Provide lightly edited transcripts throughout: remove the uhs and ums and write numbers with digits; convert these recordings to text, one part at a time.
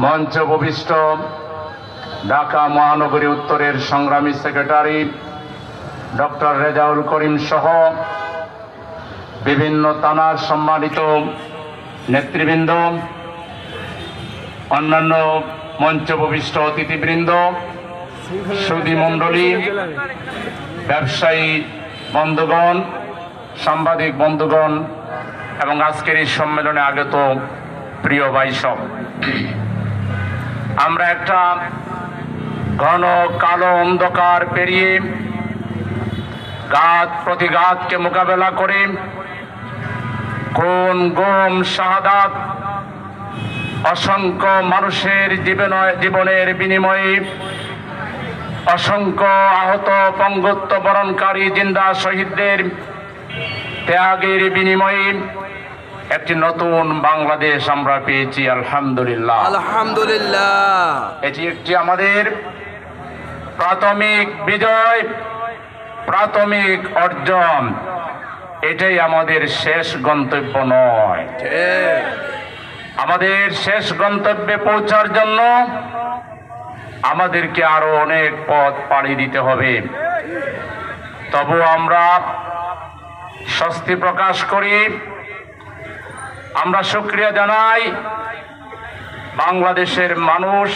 মঞ্চ উপবিষ্ট ঢাকা মহানগরী উত্তরের সংগ্রামী সেক্রেটারি ডক্টর রেজাউল করিম সহ বিভিন্ন থানার সম্মানিত নেতৃবৃন্দ, অন্যান্য মঞ্চ উপবিষ্ট অতিথিবৃন্দ, সুধী মণ্ডলী, ব্যবসায়ী বন্ধুগণ, সাংবাদিক বন্ধুগণ এবং আজকের এই সম্মেলনে আগত প্রিয় ভাই সব, আমরা একটা ঘন কালো অন্ধকার পেরিয়ে ঘাত প্রতিঘাতকে মোকাবেলা করে খুন, গুম, শাহাদাত, অসংখ্য মানুষের জীবনের বিনিময়ে অসংখ্য আহত, পঙ্গুত্ব বরণকারী জিন্দা শহীদদের ত্যাগের বিনিময়ে একটি নতুন বাংলাদেশ আমরা পেয়েছি। আলহামদুলিল্লাহ, আলহামদুলিল্লাহ। এটি একটি আমাদের প্রাথমিক বিজয়, প্রাথমিক অর্জন। এটাই আমাদের শেষ গন্তব্য নয়। আমাদের শেষ গন্তব্যে পৌঁছার জন্য আমাদেরকে আরো অনেক পথ পাড়ি দিতে হবে। তবু আমরা স্বস্তি প্রকাশ করি, আমরা শুকরিয়া জানাই বাংলাদেশের মানুষ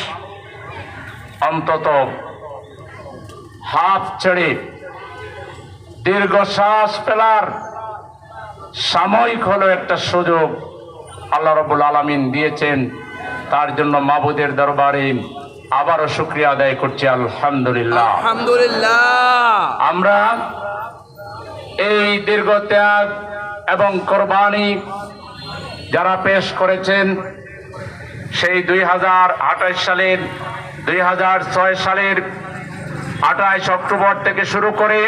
অন্তত হাফ ছেড়ে দীর্ঘশ্বাস ফেলার সাময়িক হলো একটা সুযোগ আল্লাহ রাব্বুল আলামিন দিয়েছেন। তার জন্য মাবুদের দরবারে আবারও শুকরিয়া আদায় করছি। আলহামদুলিল্লাহ, আলহামদুলিল্লাহ। আমরা এই দীর্ঘ ত্যাগ এবং কোরবানি যারা পেশ করেছেন, সেই 2028 সালের 2006 সালের 28 অক্টোবর থেকে শুরু করে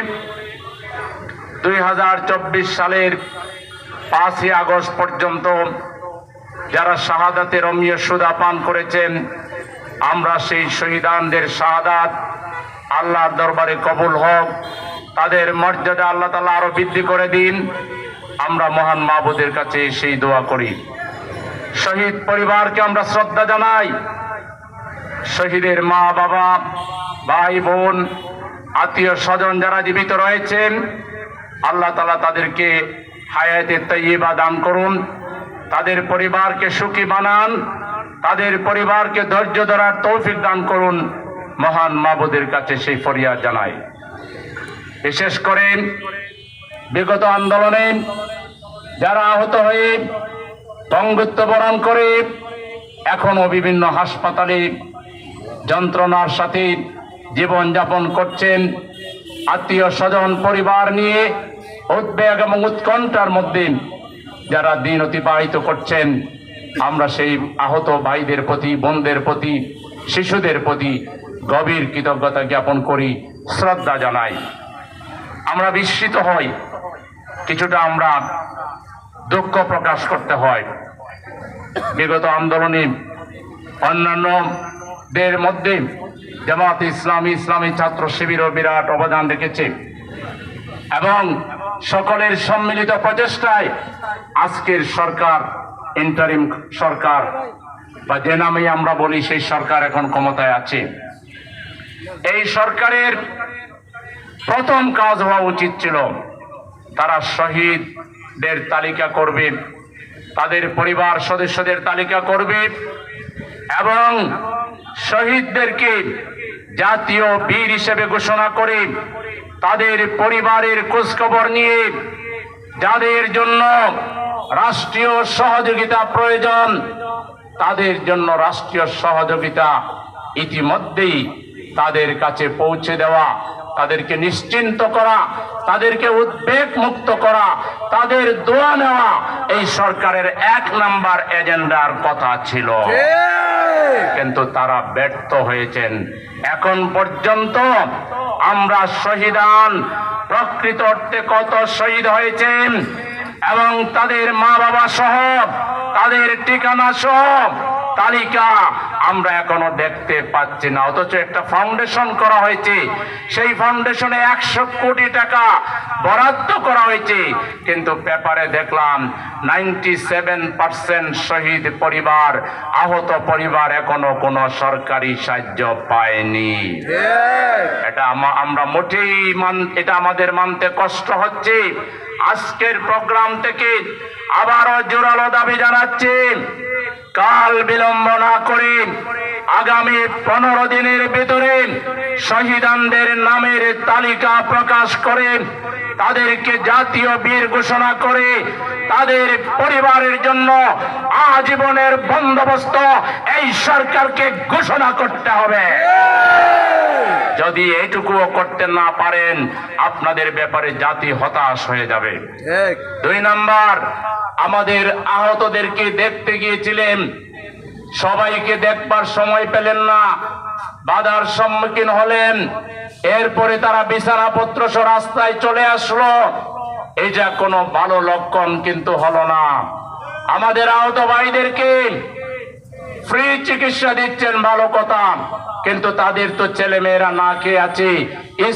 2024 সালের 5ই আগস্ট পর্যন্ত যারা শাহাদাতের অমীয় সুদা পান করেছেন, আমরা সেই শহীদানদের শাহাদাত আল্লাহর দরবারে কবুল হোক, তাদের মর্যাদা আল্লাহ তাআলা আরো বৃদ্ধি করে দিন। আমরা মহান মাবুদের কাছে সেই দোয়া করি। শহীদ পরিবারকে আমরা শ্রদ্ধা জানাই। শহীদের মা বাবা, ভাই বোন, আত্মীয় স্বজন যারা জীবিত রয়েছেন, আল্লাহ তাআলা তাদেরকে হায়াতে তাইয়্যিবা দান করুন, তাদের পরিবারকে সুখী বানান, তাদের পরিবারকে ধৈর্য ধরার তৌফিক দান করুন। মহান মাবুদের কাছে সেই ফরিয়াদ জানাই। বিশেষ করে বিগত আন্দোলনে যারা আহত হয়ে পঙ্গুত্ব বরণ করে এখনো বিভিন্ন হাসপাতালে যন্ত্রণার সাথে জীবন যাপন করছেন, আত্মীয় স্বজন পরিবার নিয়ে উদ্বেগ এবং উৎকণ্ঠার মধ্যে যারা দিন অতিবাহিত করছেন, আমরা সেই আহত ভাইদের প্রতি, বোনদের প্রতি, শিশুদের প্রতি গভীর কৃতজ্ঞতা জ্ঞাপন করি, শ্রদ্ধা জানাই। আমরা বিস্মিত হই, কিছুটা আমরা দুঃখ প্রকাশ করতে হয়। বিগত আন্দোলনে অন্যান্যদের মধ্যে জামাত ইসলামী, ইসলামী ছাত্র শিবিরও বিরাট অবদান রেখেছে এবং সকলের সম্মিলিত প্রচেষ্টায় আজকের সরকার, ইন্টারিম সরকার বা যে নামে আমরা বলি, সেই সরকার এখন ক্ষমতায় আছে। এই সরকারের প্রথম কাজ হওয়া উচিত ছিল তারা শহীদদের তালিকা করবে, তাদের পরিবার সদস্যদের তালিকা করবে এবং শহীদদেরকে জাতীয় বীর হিসেবে ঘোষণা করে তাদের পরিবারের খোঁজখবর নিয়ে যাদের জন্য রাষ্ট্রীয় সহযোগিতা প্রয়োজন, তাদের জন্য রাষ্ট্রীয় সহযোগিতা ইতিমধ্যেই তাদের কাছে পৌঁছে দেওয়া, তাদেরকে নিশ্চিন্ত করা, তাদেরকে উদ্বেগ মুক্ত করা, তাদের দোয়া নেওয়া এই সরকারের 1 নাম্বার এজেন্ডার কথা ছিল। কিন্তু তারা ব্যর্থ হয়েছেন। এখন পর্যন্ত আমরা শহীদান, প্রকৃত অর্থে কত শহীদ হয়েছেন এবং তাদের মা বাবা সহ, তাদের ঠিকানা সহ, তালিকা আমরা এখনো দেখতে পাচ্ছি না, অথচ একটা ফাউন্ডেশন করা হয়েছে, সেই ফাউন্ডেশনে 100 কোটি টাকা বরাদ্দ করা হয়েছে, কিন্তু পেপারে দেখলাম 97% শহীদ পরিবার, আহত পরিবার এখনো কোনো সরকারি সাহায্য পায়নি। এটা আমরা মোটেই এটা আমাদের মানতে কষ্ট হচ্ছে। আজকের প্রোগ্রাম থেকে আবারও জোরালো দাবি জানাচ্ছি, কাল বিলম্ব না করে আগামী 15 দিনের ভিতরে শহীদানদের নামের তালিকা প্রকাশ করে তাদেরকে জাতীয় বীর ঘোষণা করে তাদের পরিবারের জন্য আজীবনের বন্দোবস্ত এই সরকারকে ঘোষণা করতে হবে। যদি এইটুকুও করতে না পারেন, আপনাদের ব্যাপারে জাতি হতাশ হয়ে যাবে। 2 নাম্বার, আমাদের আহতদেরকে দেখতে গিয়েছিলেন, সবাইকে দেখবার সময় পেলেন না, বাধার সম্মুখীন হলেন, এরপরে তারা বিছানাপত্র সহ রাস্তায় চলে আসলো। এটা কোনো ভালো লক্ষণ কিন্তু হলো না। আমাদের আহত ভাইদেরকে ফ্রি চিকিৎসা দিচ্ছেন, ভালো কথা, কিন্তু তাদের তো ছেলে মেয়েরা না খেয়ে আছে,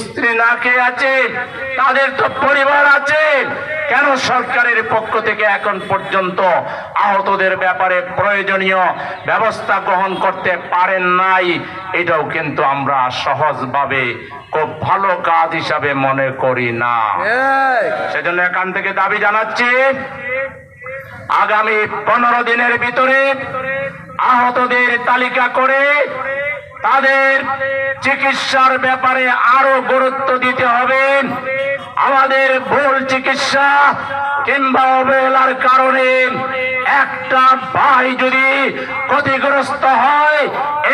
স্ত্রী না খেয়ে আছে, তাদের তো পরিবার আছে। কেন সরকারের পক্ষ থেকে এখন পর্যন্ত আহতদের ব্যাপারে প্রয়োজনীয় ব্যবস্থা গ্রহণ করতে পারেন নাই? এটাও কিন্তু আমরা সহজভাবে খুব ভালো কাজ হিসাবে মনে করি না। সেজন্য এখান থেকে দাবি জানাচ্ছি, আগামী 15 দিনের ভিতরে আহতদের তালিকা করে তাদের চিকিৎসার ব্যাপারে আরো গুরুত্ব দিতে হবে। আমাদের ভুল চিকিৎসা কিংবা অবহেলার কারণে একটা ভাই যদি ক্ষতিগ্রস্ত হয়,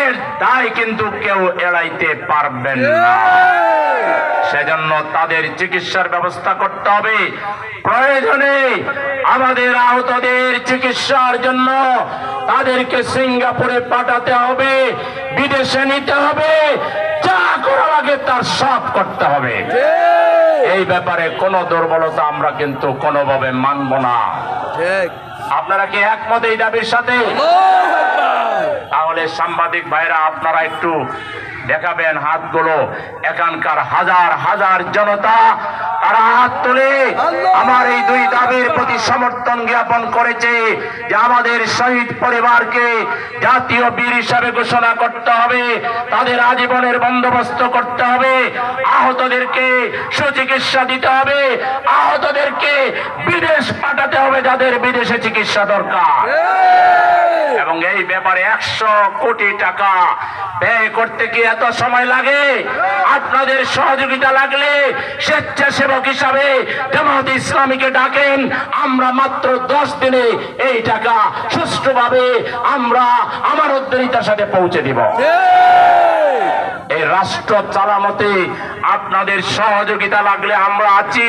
এর দায় কিন্তু কেউ এড়াইতে পারবেন না। সেজন্য তাদের চিকিৎসার ব্যবস্থা করতে হবে। প্রয়োজনে আমাদের আহতদের চিকিৎসার জন্য তাদেরকে সিঙ্গাপুরে পাঠাতে হবে, বিদেশে নিতে হবে, যা করা লাগে তার সব করতে হবে। এই ব্যাপারে কোনো দুর্বলতা আমরা কিন্তু কোনোভাবে মানব না। আপনারা কি একমত এই দাবির সাথে? তাহলে সাংবাদিক ভাইরা আপনারা একটু দেখাবেন হাতগুলো। এখানকার হাজার হাজার জনতা তারা হাত তুলে আমার এই 2 দাবির প্রতি সমর্থন জ্ঞাপন করেছে যে আমাদের শহীদ পরিবারকে জাতীয় বীর হিসাবে ঘোষণা করতে হবে, তাদের আজীবনের বন্দোবস্ত করতে হবে, আহতদেরকে সুচিকিৎসা দিতে হবে, আহতদেরকে বিদেশ পাঠাতে হবে যাদের বিদেশে চিকিৎসা দরকার। এবং এই ব্যাপারে 100 কোটি টাকা ব্যয় করতে কি এত সময় লাগে? আপনাদের সহযোগিতা লাগলে স্বেচ্ছাসেবক হিসাবে জামায়াতে ইসলামীকে ডাকেন, আমরা মাত্র 10 দিনে এই টাকা সুষ্ঠুভাবে আমরা আমার উদ্যোগিতার সাথে পৌঁছে দিব। এই রাষ্ট্র চালানোতে আপনাদের সহযোগিতা লাগলে আমরা আছি,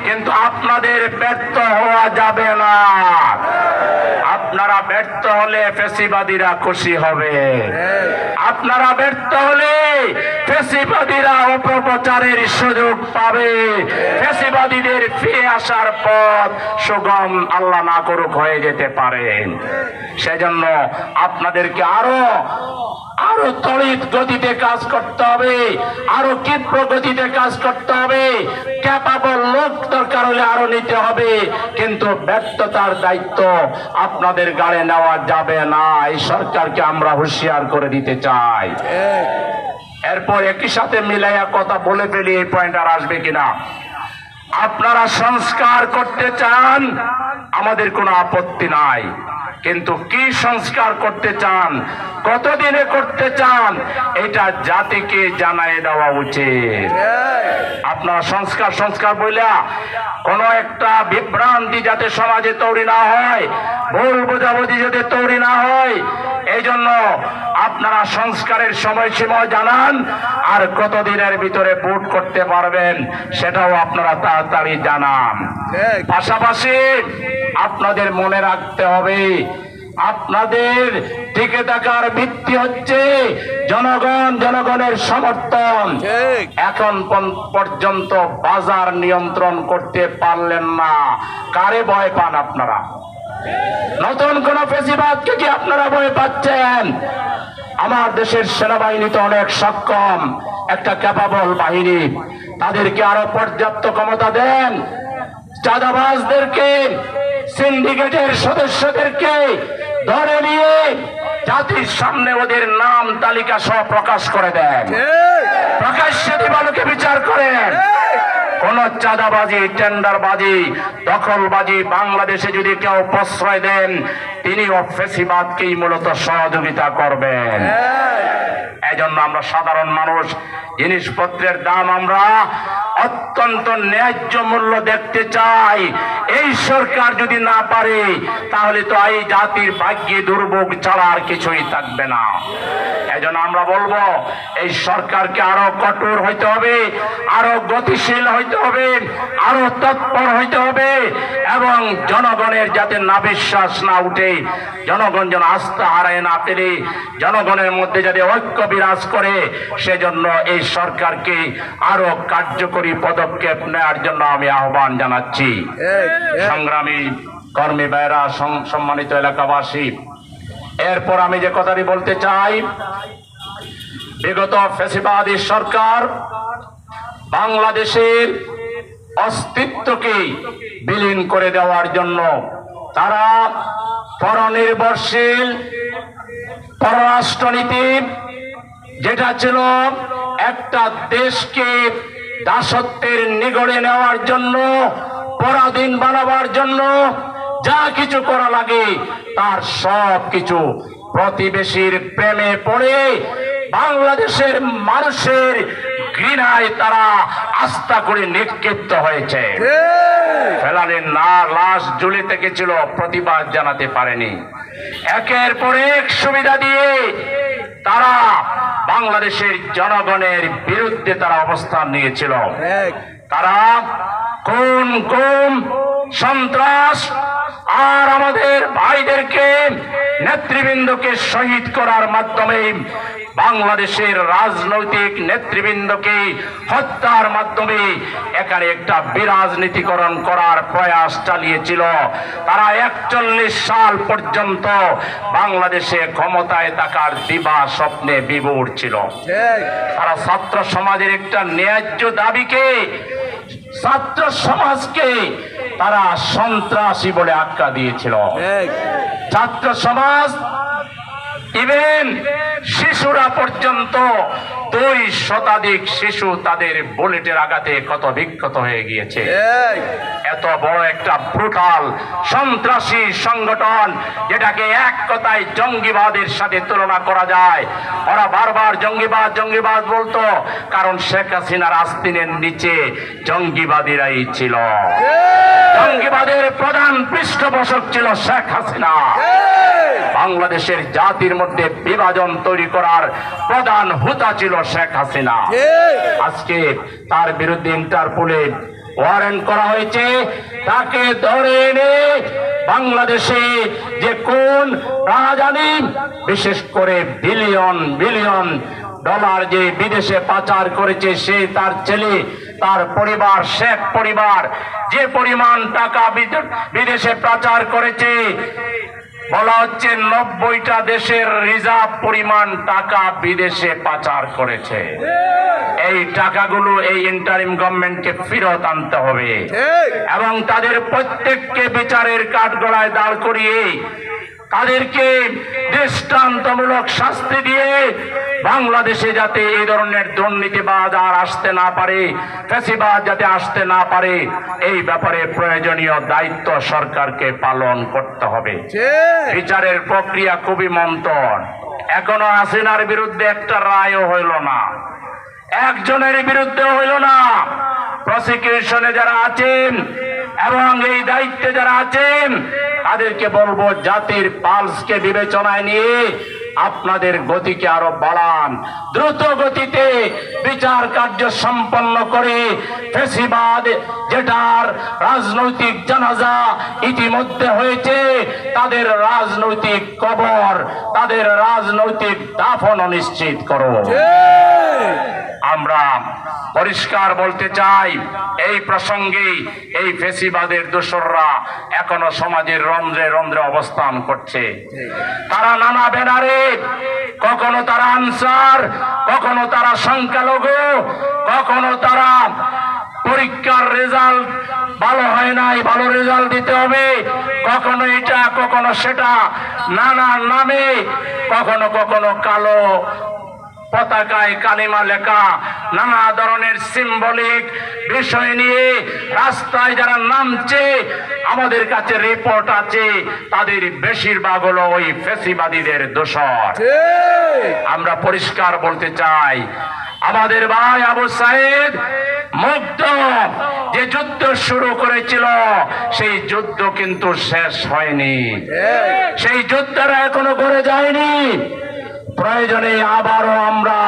কিন্তু আপনাদের ব্যর্থ হওয়া যাবে না। আপনারা ব্যর্থ হলে ফ্যাসিবাদীরা খুশি হবে, আপনারা ব্যর্থ হলে ফ্যাসিবাদীরা অপপ্রচারের সুযোগ পাবে, ফ্যাসিবাদীদের ফিরে আসার পথ সুগম আল্লাহ না করুক হয়ে যেতে পারে। সেজন্য আপনাদেরকে আরো তড়িৎ গতিতে কাজ করতে হবে, আরো ক্ষিপ্র গতিতে কাজ করতে হবে, ক্যাপাবল লোক দরকার হলে আরো নিতে হবে, কিন্তু ব্যর্থতার দায়িত্ব আপনাদের গাড়ে নেওয়া যাবে না। এই সরকারকে আমরা হুঁশিয়ার করে দিতে চাই। এরপর একই সাথে মিলাইয়া কথা বলে ফেলি, এই পয়েন্ট আর আসবে কিনা। আপনারা সংস্কার করতে চান, আমাদের কোনো আপত্তি নাই, কিন্তু কি সংস্কার করতে চান, কতদিনে করতে চান, এটা জাতিকে জানাই দেওয়া উচিত। আপনারা সংস্কার বইলা কোন একটা বিভ্রান্তি যাতে সমাজে তৈরি না হয়, ভুল বোঝাবুঝি যাতে তৈরি না হয়, এই জন্য আপনারা সংস্কারের সময়সীমা জানান, আর কতদিনের ভিতরে ভোট করতে পারবেন সেটাও আপনারা তাড়াতাড়ি জানান। পাশাপাশি আপনাদের মনে রাখতে হবে, আপনাদের টিকে থাকার ভিত্তি হচ্ছে জনগণ, জনগণের সমর্থন। এখন পর্যন্ত বাজার নিয়ন্ত্রণ করতে পারলেন না, কারে ভয় পান আপনারা? নতুন কোন ফেসিবাদকে কি আপনারা ভয় পাচ্ছেন? আমার দেশের সেনাবাহিনী তো অনেক সক্ষম, একটা ক্যাপাবল বাহিনী। তাদেরকে আরো পর্যাপ্ত ক্ষমতা দেন। চাঁদাবাজদেরকে, সিন্ডিকেটের সদস্যদেরকে ধরে নিয়ে জাতির সামনে ওদের নাম তালিকা সহ প্রকাশ করে দেন। প্রকাশ্যে দিবালোকে বিচার করেন। কোন চাঁদাবাজি, টেন্ডারবাজি, দখলবাজি বাংলাদেশে যদি কেউ প্রশ্রয় দেন, তিনিও ফেসিবাদকেই মূলত সহযোগিতা করবেন। এজন্য আমরা সাধারণ মানুষ, জিনিসপত্রের দাম আমরা অত্যন্ত ন্যায্য মূল্য দেখতে চাই। এই সরকার যদি না পারে, তাহলে তো এই জাতির ভাগ্যে দুর্ভোগ ছাড়া আর কিছুই থাকবে না। এজন্য আমরা বলবো, এই সরকারকে আরো কঠোর হইতে হবে, আরো গতিশীল হইতে হবে, আরো তৎপর হইতে হবে, এবং জনগণের যাতে না বিশ্বাস না উঠে, জনগণ যেন আস্থা হারায় না ফেলে, জনগণের মধ্যে যাতে ঐক্য বিরাজ করে, সেজন্য এই সরকারকে আরো কার্যকরী পদক্ষেপ নেওয়ার জন্য আমি আহ্বান জানাচ্ছি। সংগ্রামী কর্মী ভাইরা, সম্মানিত এলাকাবাসী, এরপর আমি যে কথাটি বলতে চাই, বিগত ফ্যাসিবাদী সরকার বাংলাদেশের অস্তিত্বকে বিলীন করে দেওয়ার জন্য তারা পরনির্ভরশীল পররাষ্ট্রনীতি, যেটা ছিল একটা দেশকে দাসত্বের নিগড়ে নেওয়ার জন্য, পরাধীন বানাবার জন্য যা কিছু করা লাগে তার সব কিছু প্রতিবেশীর প্রেমে পড়ে বাংলাদেশের মানুষের ঘৃণায় তারা আস্থা করে নিক্ষিপ্ত হয়েছে। ফেলানির লাশ ঝুলে থেকেছিল, প্রতিবাদ জানাতে পারেনি। একের পর এক সুবিধা দিয়ে তারা বাংলাদেশের জনগণের বিরুদ্ধে তারা অবস্থান নিয়েছিল। তারা কোন সন্ত্রাস আর আমাদের ভাইদেরকে, নেতৃবৃন্দকে শহীদ করার মাধ্যমে বাংলাদেশের রাজনৈতিক নেতৃবৃন্দকে হত্যার মাধ্যমে এখানে একটা বিরাজনীতিকরণ করার প্রয়াস চালিয়েছিল। তারা 41 সাল পর্যন্ত বাংলাদেশে ক্ষমতায় থাকার দিবা স্বপ্নে বিভোর ছিল। তারা ছাত্র সমাজের একটা ন্যায্য দাবিকে, ছাত্র সমাজকে তারা সন্ত্রাসী বলে আখ্যা দিয়েছিল। ছাত্র সমাজ, ইভেন শিশুরা পর্যন্ত 2 শতাধিক শিশু তাদের বুলেটের আঘাতে ক্ষত বিক্ষত হয়ে গিয়েছে। এত বড় একটা ব্রুটাল সন্ত্রাসী সংগঠন, যেটাকে এক কথায় জঙ্গিবাদের সাথে তুলনা করা যায়। ওরা বারবার জঙ্গিবাদ বলতো, কারণ শেখ হাসিনার আস্তিনের নিচে জঙ্গিবাদীরাই ছিল। জঙ্গিবাদের প্রধান পৃষ্ঠপোষক ছিল শেখ হাসিনা। বাংলাদেশের জাতির মধ্যে বিভাজন তৈরি করার প্রধান হোতা ছিল শেখ হাসিনা। আজকে তার বিরুদ্ধে ইন্টারপোলে ওয়ারেন্ট করা হয়েছে। তাকে ধরে এনে বাংলাদেশে যে কোন রাজধানী, বিশেষ করে বিলিয়ন ডলার যে বিদেশে পাচার করেছে, সে, তার ছেলে, তার পরিবার, শেখ পরিবার যে পরিমাণ টাকা বিদেশে পাচার করেছে, বলা হচ্ছে 90টা দেশের রিজার্ভ পরিমাণ টাকা বিদেশে পাচার করেছে। এই টাকাগুলো এই ইন্টারিম গভর্নমেন্টকে ফেরত আনতে হবে এবং তাদের প্রত্যেককে বিচারের কাঠগড়ায় দাঁড় করিয়ে তাদেরকে দৃষ্টান্তমূলক শাস্তি দিয়ে বাংলাদেশে যাতে এই ধরনের দুর্নীতিবাজ আর আসতে না পারে, ফ্যাসিবাদ যাতে আসতে না পারে, এই ব্যাপারে প্রয়োজনীয় দায়িত্ব সরকারকে পালন করতে হবে। বিচারের প্রক্রিয়া খুবই মন্থর। এখনো হাসিনার বিরুদ্ধে একটা রায়ও হইল না, একজনের বিরুদ্ধে হইল না। প্রসিকিউশনে যারা আছেন এবং এই দায়িত্বে যারা আছেন, তাদেরকে বলবো, জাতির পালসকে বিবেচনায় নিয়ে আপনাদের গতিকে আরো বাড়ান। দ্রুত গতিতে বিচার কার্য সম্পন্ন করে ফ্যাসিবাদ, যেটার রাজনৈতিক জানাজা ইতিমধ্যে হয়েছে, তাদের রাজনৈতিক কবর, তাদের রাজনৈতিক দাফন নিশ্চিত করো। আমরা পরিষ্কার বলতে চাই, এই প্রসঙ্গে এই ফেসিবাদের দোসররা এখনো সমাজের রন্ধ্রে রন্ধ্রে অবস্থান করছে। তারা নানা ব্যানারে, কখনো তারা আনসার, কখনো তারা সংখ্যালঘু, কখনো তারা পরীক্ষার রেজাল্ট ভালো হয় নাই, ভালো রেজাল্ট দিতে হবে, কখনো এটা কখনো সেটা, নানা নামে, কখনো কখনো কালো পতাকায় কালিমা লেখা নানা ধরনের সিম্বলিক বিষয় নিয়ে রাস্তায় যারা নামছে, আমাদের কাছে রিপোর্ট আছে, তাদের বেশিরভাগ হলো ওই ফ্যাসিবাদীদের দোসর। আমরা পরিষ্কার বলতে চাই, আমাদের ভাই আবু সাইদ মুগ্ধ যে যুদ্ধ শুরু করেছিল, সেই যুদ্ধ কিন্তু শেষ হয়নি, সেই যুদ্ধটা এখনো করে যায়নি। প্রয়োজনে আবারও আমরা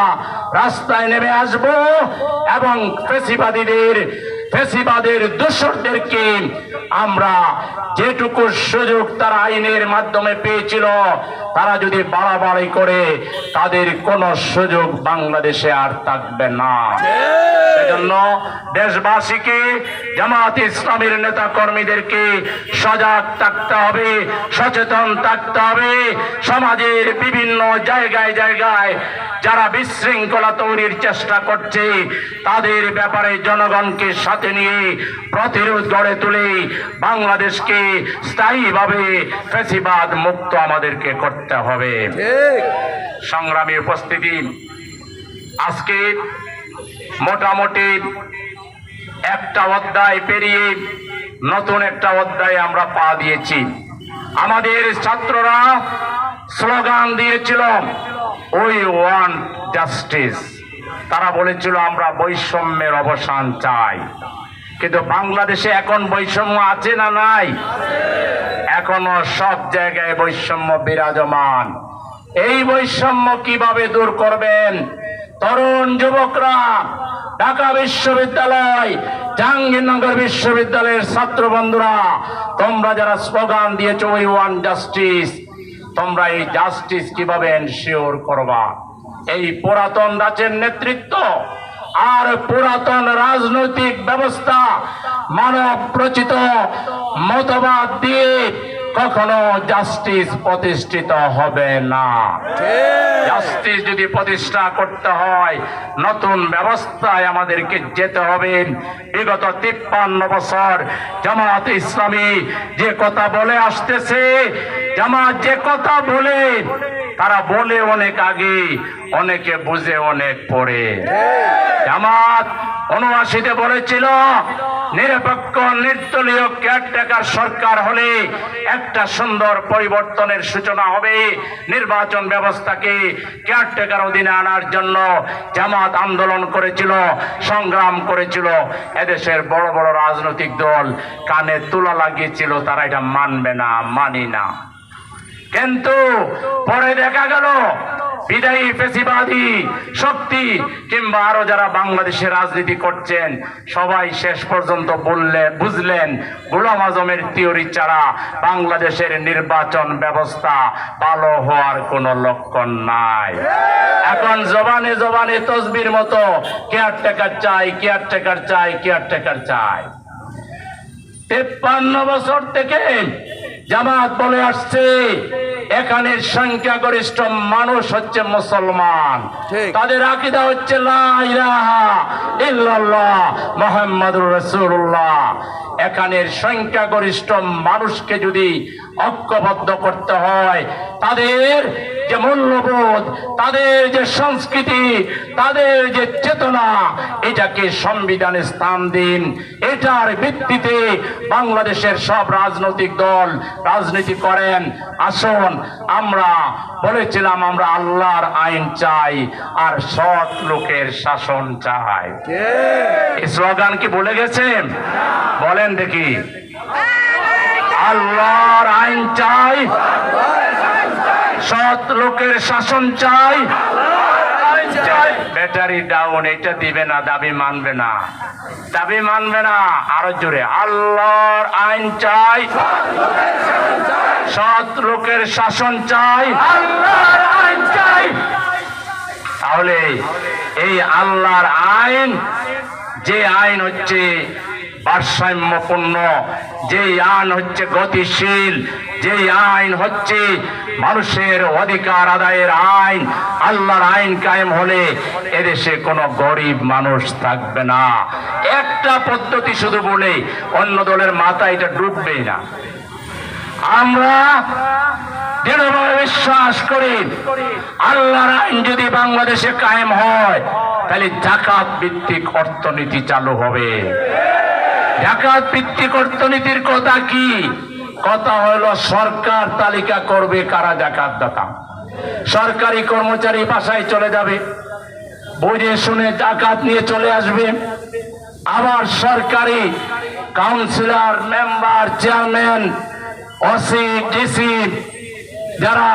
রাস্তায় নেমে আসব এবং ফেসিবাদের দোসরদেরকে আমরা যেটুকু সুযোগ তারা আইনের মাধ্যমে পেয়েছিল, তারা যদি বাড়াবাড়ি করে, তাদের কোনো সুযোগ বাংলাদেশে আর থাকবে না। সেজন্য দেশবাসীকে, জামাত ইসলামের নেতা কর্মীদেরকে সজাগ থাকতে হবে, সচেতন থাকতে হবে। সমাজের বিভিন্ন জায়গায় জায়গায় যারা বিশৃঙ্খলা তৈরির চেষ্টা করছে, তাদের ব্যাপারে জনগণকে সাথে নিয়ে প্রতিরোধ গড়ে তুলে বাংলাদেশকে স্থায়ীভাবে ফ্যাসিবাদ মুক্ত আমাদেরকে করতে হবে। সংগ্রামী উপস্থিতি, আজকে মোটামুটি একটা অধ্যায় পেরিয়ে নতুন একটা অধ্যায়ে আমরা পা দিয়েছি। আমাদের ছাত্ররা স্লোগান দিয়েছিল, উই ওয়ান্ট জাস্টিস। তারা বলেছিল আমরা বৈষম্যের অবসান চাই। কিন্তু বাংলাদেশে এখন বৈষম্য আছে না নাই? এখনো সব জায়গায় বৈষম্য বিরাজমান। এই বৈষম্য কিভাবে দূর করবেন? তরুণ যুবকরা, ঢাকা বিশ্ববিদ্যালয়, জাহাঙ্গীরনগর বিশ্ববিদ্যালয়ের ছাত্র বন্ধুরা, তোমরা যারা স্লোগান দিয়েছ উই ওয়ান্ট জাস্টিস, তোমরা এই জাস্টিস কিভাবে এনশিওর করবা? এই পুরাতন রাজ্যের নেতৃত্ব আর পুরাতন রাজনৈতিক ব্যবস্থা মানব প্রচিত মতবাদ দিয়ে কখনো জাস্টিস প্রতিষ্ঠিত হবে না। জাস্টিস যদি প্রতিষ্ঠা করতে হয়, নতুন ব্যবস্থায় আমাদেরকে যেতে হবে। বিগত 53 বছর জামাত ইসলামী যে কথা বলে আসতেছে, জামাত যে কথা বলে, তারা বলে অনেক আগে, অনেকে বুঝে অনেক পরে। জামাত 79-তে বলেছিল নিরপেক্ষ নির্দলীয় কেয়ারটেকার সরকার হলে একটা সুন্দর পরিবর্তনের সূচনা হবে। নির্বাচন ব্যবস্থাকে কেয়ারটেকার অধীনে আনার জন্য জামাত আন্দোলন করেছিল, সংগ্রাম করেছিল। এদেশের বড় বড় রাজনৈতিক দল কানে তুলা লাগিয়েছিল, তারা এটা মানবে না, মানি না। কিন্তু পরে দেখা গেল বিদায়ী ফ্যাসিবাদী শক্তি কিংবা আরো যারা বাংলাদেশে রাজনীতি করছেন, সবাই শেষ পর্যন্ত বুঝলেন গোলাম আজমের থিওরি ছাড়া বাংলাদেশের নির্বাচন ব্যবস্থা ভালো হওয়ার কোনো লক্ষণ নাই। এখন জবানে জবানে তসবির মতো কেয়ারটেকার চাই, কেয়ারটেকার চাই, কেয়ারটেকার চাই। 53 বছর থেকে জামাত বলে আসছে এখানের সংখ্যাগরিষ্ঠ মানুষ হচ্ছে মুসলমান, তাদের আকীদা হচ্ছে লা ইলাহা ইল্লাল্লাহ মুহাম্মাদুর রাসূলুল্লাহ। এখানের সংখ্যাগরিষ্ঠ মানুষকে যদি ঐক্যবদ্ধ করতে হয়, তাদের যে মূল্যবোধ, তাদের যে সংস্কৃতি, তাদের যে চেতনা, এটাকে সংবিধানে স্থান দিন। এটার ভিত্তিতে বাংলাদেশের সব রাজনৈতিক দল রাজনীতি করেন। আসুন, আমরা বলেছিলাম আমরা আল্লাহর আইন চাই আর সৎ লোকের শাসন চাই। এই স্লোগান কি ভুলে গেছেন? বলেন দেখি। আল্লাহর আইন চাই, সৎ লোকের শাসন চাই। ব্যাটারি ডাউন, এটা দিবে না, দাবি মানবে না, দাবি মানবে না। আরো জোরে, আল্লাহর আইন চাই, সৎ লোকের শাসন চাই, আল্লাহর আইন চাই। তাহলে এই আল্লাহর আইন, যে আইন হচ্ছে ভারসাম্যপূর্ণ, যে আইন হচ্ছে গতিশীল, যে আইন হচ্ছে মানুষের অধিকার আদায়ের আইন, আল্লাহর আইন কায়েম হলে এদেশে কোনো গরিব মানুষ থাকবে না। একটা পদ্ধতি শুধু বলে অন্য দলের মাথায় এটা ডুববেই না। আমরা দৃঢ়ভাবে বিশ্বাস করি আল্লাহর আইন যদি বাংলাদেশে কায়েম হয় তাহলে জাকাত ভিত্তিক অর্থনীতি চালু হবে। জাকাত ভিত্তিক অর্থনীতির কথা কি? কথা হলো সরকার তালিকা করবে কারা জাকাত দাতা। সরকারি কর্মচারী বাসায় চলে যাবে, বুঝে শুনে জাকাত নিয়ে চলে আসবে। আবার সরকারি councillor, member, chairman, OC, DC, যারা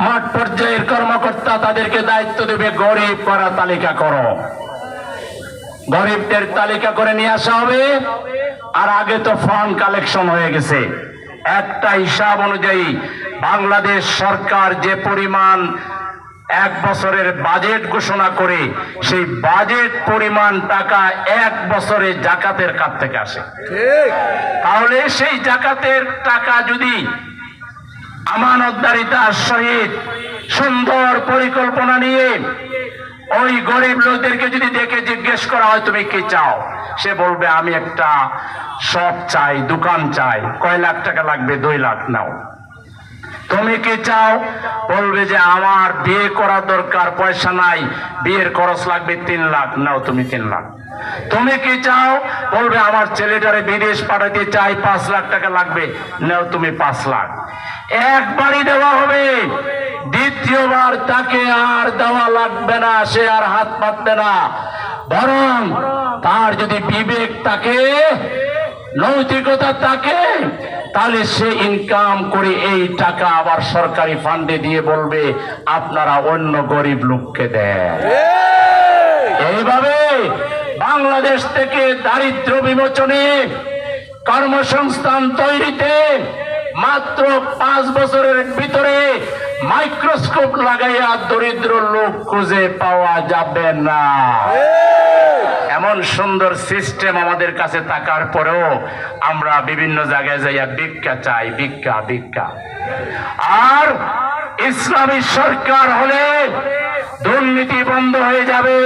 মাঠ পর্যায়ের কর্মকর্তা, তাদেরকে দায়িত্ব দেবে গরিব করা তালিকা করো। গরিবদের তালিকা করে নিয়ে আসা হবে। আর আগে তো ফান্ড কালেকশন হয়ে গেছে। একটা হিসাব অনুযায়ী বাংলাদেশ সরকার যে পরিমাণ এক বছরের বাজেট ঘোষণা করে, সেই বাজেট পরিমাণ টাকা এক বছরে জাকাতের কাছ থেকে আসে। তাহলে সেই জাকাতের টাকা যদি আমানতদারিতার সহিত সুন্দর পরিকল্পনা নিয়ে ওই গরিব লোকদেরকে যদি দেখে জিজ্ঞেস করা হয় তুমি কি চাও, সে বলবে আমি একটা শপ চাই, দোকান চাই, কয় লাখ টাকা লাগবে, 2 লাখ নাও। তুমি কি চাও, বলবে যে আমার বিয়ে করা দরকার, পয়সা নাই, বিয়ের খরচ লাগবে 3 লাখ, নাও তুমি 3 লাখ। তুমি কি চাও, বলবে আমার ছেলেটারে বিদেশ পাঠাতে চাই, 5 লাখ টাকা লাগবে, নাও তুমি 5 লাখ। একবারই দেওয়া হবে, দ্বিতীয়বার তাকে আর দেওয়া লাগবে না, সে আর হাত পাতবে না। বরং তার যদি বিবেক থাকে, নৈতিকতা থাকে, তাহলে সে ইনকাম করে এই টাকা আবার সরকারি ফান্ডে দিয়ে বলবে আপনারা অন্য গরিব লোককে দেন। এইভাবে বাংলাদেশ থেকে দারিদ্র বিমোচনে, কর্মসংস্থান তৈরিতে মাত্র 5 বছরের ভিতরে মাইক্রোস্কোপ লাগাইয়া দরিদ্র লোক খুঁজে পাওয়া যাবে না। এমন সুন্দর সিস্টেম আমাদের কাছে থাকার পরেও আমরা বিভিন্ন জায়গায় যাইয়া ভিক্ষা চাই, ভিক্ষা ভিক্ষা। আর ইসলামী সরকার হলে দুর্নীতি বন্ধ হয়ে যাবে।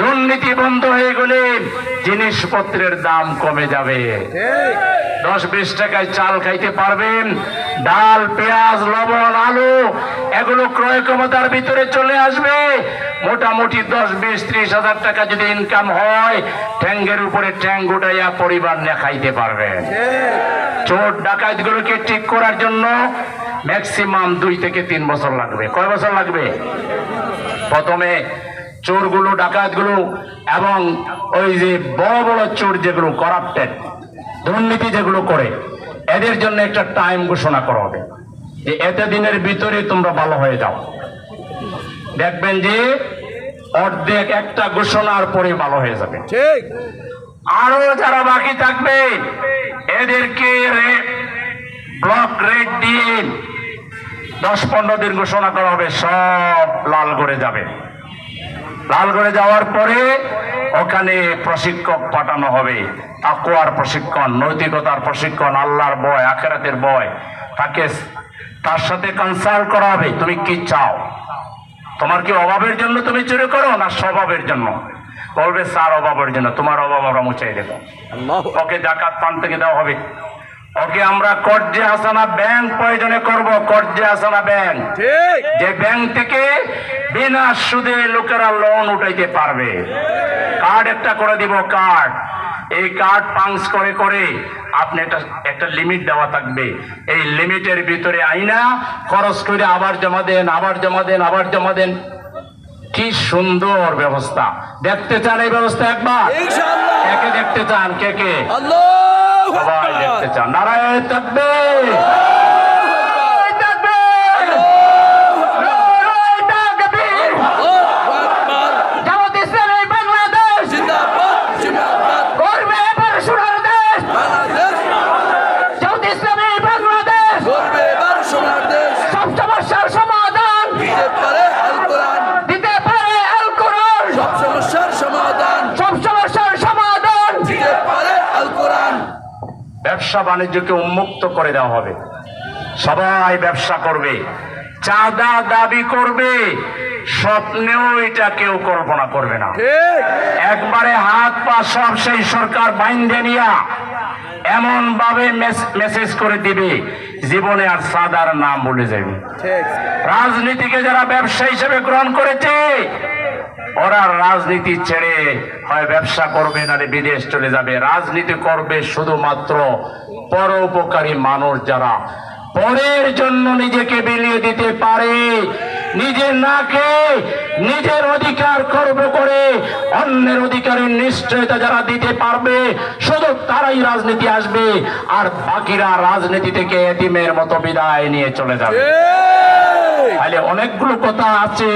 দুর্নীতি বন্ধ হয়ে গেলে জিনিসপত্রের দাম কমে যাবে। 10-20 টাকায় চাল খাইতে পারবেন, ডাল, পেঁয়াজ, লবণ, আলু এগুলো ক্রয় ক্ষমতার ভিতরে চলে আসবে। মোটামুটি 10-20-30 হাজার টাকা যদি ইনকাম হয়, ট্যাঙ্গের উপরে ট্যাঙ্গ উঠাইয়া পরিবার নিয়ে খাইতে পারবেন। চোর ডাকাত গুলোকে ঠিক করার জন্য ম্যাক্সিমাম 2 থেকে 3 বছর লাগবে। কয় বছর লাগবে? প্রথমে চোরগুলো, ডাকাতগুলো এবং ওই যে বড় বড় চোর যেগুলো করাপ্টেড, দুর্নীতি যেগুলো করে, এদের জন্য একটা টাইম ঘোষণা করা হবে যে এত দিনের ভিতরে তোমরা ভালো হয়ে যাও। দেখবেন যে অর্ধেক একটা ঘোষণার পরে ভালো হয়ে যাবে। ঠিক। আরো যারা বাকি থাকবে এদেরকে ব্লক রেট দিয়ে 10-15 দিন ঘোষণা করা হবে, সব লাল করে যাবে। লাল করে যাওয়ার পরে ওখানে প্রশিক্ষক পাঠানো হবে, তাকওয়ার প্রশিক্ষণ, নৈতিকতার প্রশিক্ষণ, আল্লাহর ভয়, আখিরাতের ভয়। তার সাথে কনসাল্ট করা হবে, তুমি কি চাও, তোমার কি অভাবের জন্য তুমি চুরি করো না স্বভাবের জন্য? বলবে স্যার অভাবের জন্য। তোমার অভাব আমরা মুছাই দেবো। ওকে জাকাত পান থেকে দেওয়া হবে। ওকে আমরা কর্জে হাসানা ব্যাংক প্রয়োজনে করব, কর্জে হাসানা ব্যাংক, যে ব্যাংক থেকে বিনা সুদে লোকেরা লোন উঠাইতে পারবে। কার্ড একটা করে দিব, কার্ড। এই কার্ড পাঞ্চ করে করে আপনি একটা লিমিট দেওয়া থাকবে। এই লিমিটের ভিতরে আইনা খরচ করে আবার জমা দেন, আবার জমা দেন, আবার জমা দেন। কি সুন্দর ব্যবস্থা! দেখতে চান এই ব্যবস্থা একবার? কে কে দেখতে চান? কে কে? সবাই দেখতে চান। নারায়ণ তাকবীর! সব ব্যবসা বাণিজ্যকে উন্মুক্ত করে দেওয়া হবে। সবাই ব্যবসা করবে, চাঁদা দাবি করবে, স্বপ্নেও এটা কেউ কল্পনা করবে না। ঠিক। একবারে হাত পা সব সেই সরকার বাইন্ধে নিয়া এমন ভাবে মেসেজ করে দিবে, জীবনে আর সাদার নাম বলে যাবে। ঠিক। রাজনীতিকে যারা ব্যবসা হিসেবে গ্রহণ করেছে, ওরা রাজনীতি ছেড়ে হয় ব্যবসা করবে, নাহলে বিদেশ চলে যাবে। রাজনীতি করবে শুধুমাত্র পরোপকারী মানুষ যারা পরের জন্য নিজেকে বিলিয়ে দিতে পারে, নিজে না খেয়ে নিজের অধিকার খর্ব করে অন্যের অধিকারের নিশ্চয়তা যারা দিতে পারবে, শুধু তারাই রাজনীতি আসবে, আর বাকিরা রাজনীতি থেকে এতিমের মতো বিদায় নিয়ে চলে যাবে। তাহলে অনেকগুলো কথা আছে,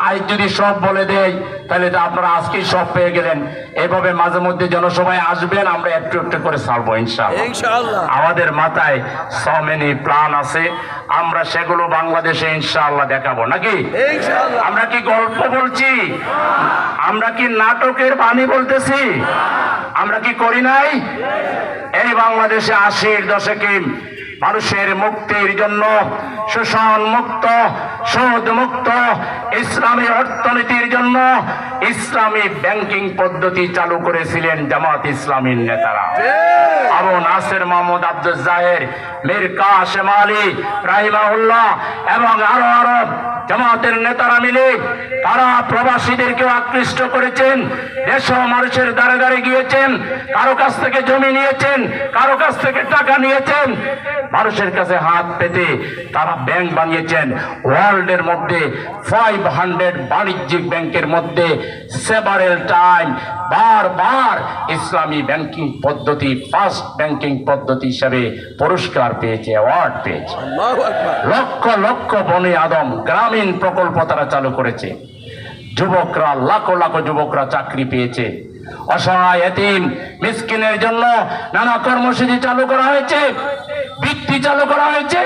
আজ যদি সব বলে দেয় তাহলে তো আপনারা আজকেই সব পেয়ে গেলেন। এভাবে মাঝে মধ্যে জনসভায় আসবেন, আমরা একটু একটু করে ছাড়বো ইনশাআল্লাহ। ইনশাআল্লাহ। আমাদের মাথায় সো মেনি প্ল্যান আছে, আমরা সেগুলো বাংলাদেশে ইনশাআল্লাহ দেখাবো, নাকি? ইনশাআল্লাহ। আমরা কি গল্প বলছি? আমরা কি নাটকের বাণী বলতেছি? আমরা কি করি নাই? এই বাংলাদেশে 80-র দশকে মানুষের মুক্তির জন্য শোষণ মুক্ত, সুদ মুক্ত ইসলামী অর্থনীতির জন্য ইসলামী ব্যাংকিং পদ্ধতি চালু করেছিলেন জামাত ইসলামীর নেতারা। আবু নাসের মোহাম্মদ আব্দুল জাহের, মীর কাসেম আলী রাহিমাহুল্লাহ এবং আরো জামাতের নেতারা মিলে তারা প্রবাসীদেরকেও আকৃষ্ট করেছেন। দেশ মানুষের দ্বারে দ্বারে গিয়েছেন, কারো কাছ থেকে জমি নিয়েছেন, কারো কাছ থেকে টাকা নিয়েছেন, মানুষের কাছে হাত পেতে তারা ব্যাংক বানিয়েছেন। ওয়ার্ল্ডের মধ্যে 500 বাণিজ্যিক ব্যাংকের মধ্যে সেভারেল টাইম বারবার ইসলামী ব্যাংকিং পদ্ধতি ফার্স্ট ব্যাংকিং পদ্ধতি হিসাবে পুরস্কার পেয়েছে, অ্যাওয়ার্ড পেয়েছে। আল্লাহু আকবার। লক্ষ লক্ষ বনে আদম গ্রামীণ প্রকল্প তারা চালু করেছে। যুবকরা, লাখো লাখো যুবকরা চাকরি পেয়েছে। অসহায় এতিম মিসকিনের জন্য নানা কর্মসূচি চালু করা হয়েছে, বৃত্তি চালু করা হয়েছে।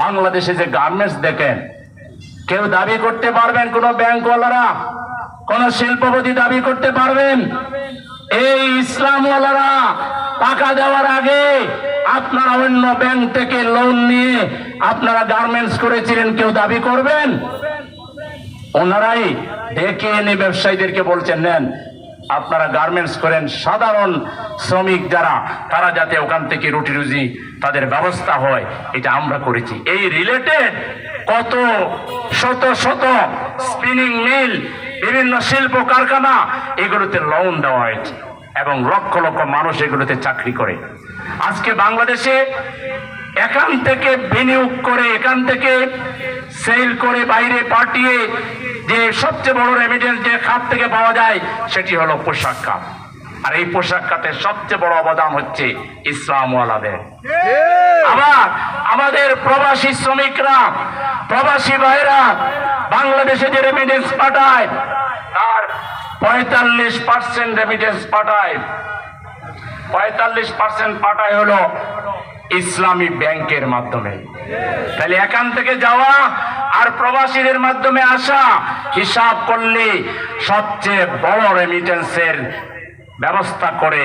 বাংলাদেশে যে গার্মেন্টস দেখেন, কেউ দাবি করতে পারবেন, কোন ব্যাংকওয়ালারা, কোন শিল্পপতি দাবি করতে পারবেন এই ইসলামওয়ালারা টাকা দেওয়ার আগে আপনারা অন্য ব্যাংক থেকে লোন নিয়ে আপনারা গার্মেন্টস করেছিলেন, কেউ দাবি করবেন? ওনারাই ডেকে এনে ব্যবসায়ীদেরকে বলছেন, নেন আপনারা গার্মেন্টস করেন, সাধারণ শ্রমিক যারা তারা যাতে ওখান থেকে রুটি রুজি তাদের ব্যবস্থা হয়, এটা আমরা করেছি। এই রিলেটেড কত শত শত স্পিনিং মিল, বিভিন্ন শিল্প কারখানা, এগুলোতে লোন দেওয়া হয়েছে এবং লক্ষ লক্ষ মানুষ এগুলোতে চাকরি করে। আজকে বাংলাদেশে এখান থেকে বিনিয়োগ করে, এখান থেকে সেল করে বাইরে পাঠিয়ে যে সবচেয়ে বড় রেমিটেন্স যে খাত থেকে পাওয়া যায় সেটি হলো পোশাক খাত। আর এই পোশাক খাতের সবচেয়ে বড় অবদান হচ্ছে ইসলামওয়ালাদের। আবার আমাদের প্রবাসী শ্রমিকরা, প্রবাসী ভাইরা বাংলাদেশে যে রেমিটেন্স পাঠায় তার 45% রেমিটেন্স পাঠায়, 45% পাঠায় হলো ইসলামী ব্যাংকের মাধ্যমে। তাহলে এখান থেকে যাওয়া আর প্রবাসীদের মাধ্যমে আসা হিসাব করলে সবচেয়ে বড় রেমিটেন্সের ব্যবস্থা করে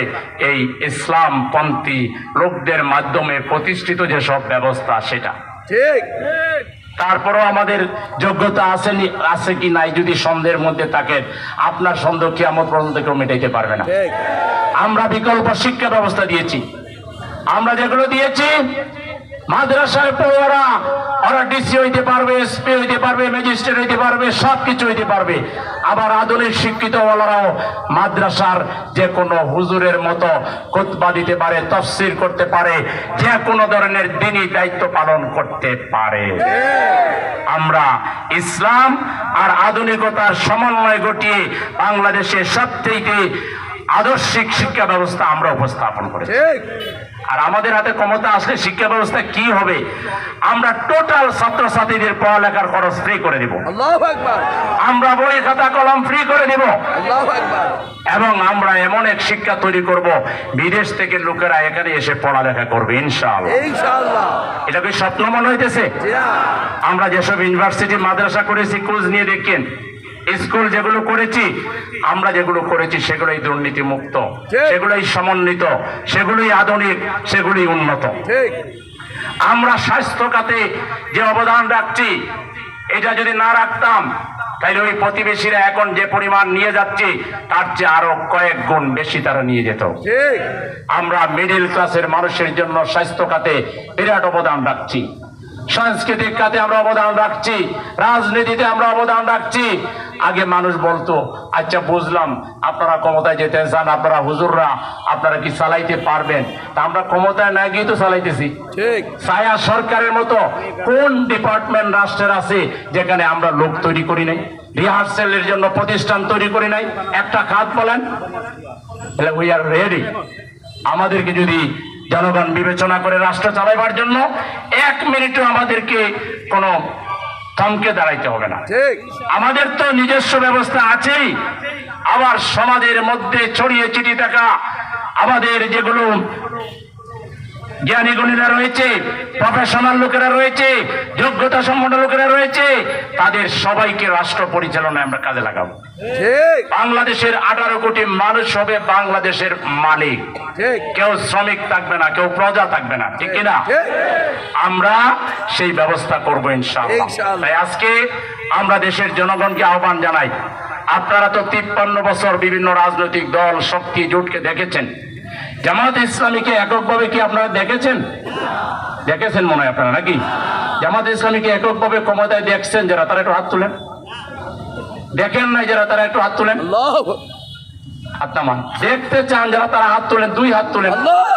এই ইসলামপন্থী লোকদের মাধ্যমে প্রতিষ্ঠিত যেসব ব্যবস্থা সেটা। ঠিক। তারপরেও আমাদের যোগ্যতা আছে কি নাই যদি সন্দেহের মধ্যে থাকেন, আপনার সন্দেহ কিয়ামত পর্যন্ত কেউ মেটাইতে পারবে না। ঠিক। আমরা বিকল্প শিক্ষা ব্যবস্থা দিয়েছি, আমরা যেগুলো দিয়েছি মাদ্রাসায় পড়ুয়ারা ওরা ডিসি হইতে পারবে, এসপি হইতে পারবে, ম্যাজিস্ট্রেট হইতে পারবে, সবকিছু হইতে পারবে। আবার আধুনিক শিক্ষিত ওয়ালারাও মাদ্রাসার যে কোনো হুজুরের মতো খুতবা দিতে পারে, তাফসীর করতে পারে, যে কোনো ধরনের দ্বীনি দায়িত্ব পালন করতে পারে। আমরা ইসলাম আর আধুনিকতার সমন্বয় ঘটিয়ে বাংলাদেশের সবচেয়ে আদর্শিক শিক্ষা ব্যবস্থা আমরা উপস্থাপন করেছি। ঠিক। আর আমাদের হাতে ক্ষমতা আসলে শিক্ষা ব্যবস্থা কি হবে, আমরা টোটাল ছাত্রছাত্রীদের পড়ালেখার খরচ ফ্রি করে দেব, আল্লাহু আকবার। আমরা বই খাতা কলম ফ্রি করে দেব, আল্লাহু আকবার। এবং আমরা এমন এক শিক্ষা তৈরি করব বিদেশ থেকে লোকেরা এখানে এসে পড়ালেখা করবে ইনশাআল্লাহ। ইনশাআল্লাহ। এটা কি স্বপ্ন মনে হইতেছে? জি না। আমরা যেসব ইউনিভার্সিটি মাদ্রাসা করেছি খোঁজ নিয়ে দেখেন, স্কুল যেগুলো করেছি, আমরা যেগুলো করেছি সেগুলোই দুর্নীতি মুক্ত, ঠিক। সেগুলোই সমন্বিত, সেগুলোই আধুনিক, সেগুলোই উন্নত। ঠিক। আমরা স্বাস্থ্য খাতে যে অবদান রাখছি, এটা যদি না রাখতাম তাহলে ওই প্রতিবেশীরা এখন যে পরিমাণ নিয়ে যাচ্ছে তার চেয়ে আরো কয়েক গুণ বেশি তারা নিয়ে যেত। ঠিক। আমরা মিডল ক্লাসের মানুষের জন্য স্বাস্থ্য খাতে বিরাট অবদান রাখছি, সাংস্কৃতিক খাতে আমরা অবদান রাখছি, রাজনীতিতে আমরা অবদান রাখছি। আগে মানুষ বলতো আচ্ছা বুঝলাম আপনারা ক্ষমতায় যেতে চান, আপনারা হুজুররা আপনারা কি চালাইতে পারবেন, তা আমরা ক্ষমতায় না গিয়ে তো চালাইতেছি। ঠিক। ছায়া সরকারের মতো কোন ডিপার্টমেন্ট রাষ্ট্রের আছে যেখানে আমরা লোক তৈরি করি নাই, রিহার্সেলের জন্য প্রতিষ্ঠান তৈরি করি নাই? একটা খাত বলেন। We are ready. আমাদেরকে যদি জনগণ বিবেচনা করে রাষ্ট্র চালাইবার জন্য 1 মিনিটও আমাদেরকে কোনো থমকে দাঁড়াইতে হবে না। ঠিক। আমাদের তো নিজস্ব ব্যবস্থা আছেই, আবার সমাজের মধ্যে ছড়িয়ে ছিটিয়ে থাকা আমাদের যেগুলো জ্ঞানী গুণীরা রয়েছে, প্রফেশনাল লোকেরা রয়েছে, যোগ্যতা সম্পন্ন লোকেরা রয়েছে, তাদের সবাইকে রাষ্ট্র পরিচালনায় আমরা কাজে লাগাবো। ঠিক। বাংলাদেশের 18 কোটি মানুষ হবে বাংলাদেশের মালিক। ঠিক। কেউ শ্রমিক থাকবে না, কেউ প্রজা থাকবে না, ঠিক কিনা? ঠিক। আমরা সেই ব্যবস্থা করবো ইনশাআল্লাহ। ইনশাআল্লাহ। তাই আজকে আমরা দেশের জনগণকে আহ্বান জানাই, আপনারা তো 53 বছর বিভিন্ন রাজনৈতিক দল শক্তি জোটকে দেখেছেন, জামাত ইসলামীকে এককভাবে কি আপনারা দেখেছেন? দেখেছেন মনে হয় আপনারা, নাকি? জামাত ইসলামীকে এককভাবে ক্ষমতায় দেখছেন যারা, তারা একটু হাত তুলেন। দেখেন নাই যারা, তারা একটু হাত তুলেন। আল্লাহ। হাত নামান। দেখতে চান যারা, তারা হাত তুলেন, 2 হাত তুলেন। আল্লাহ।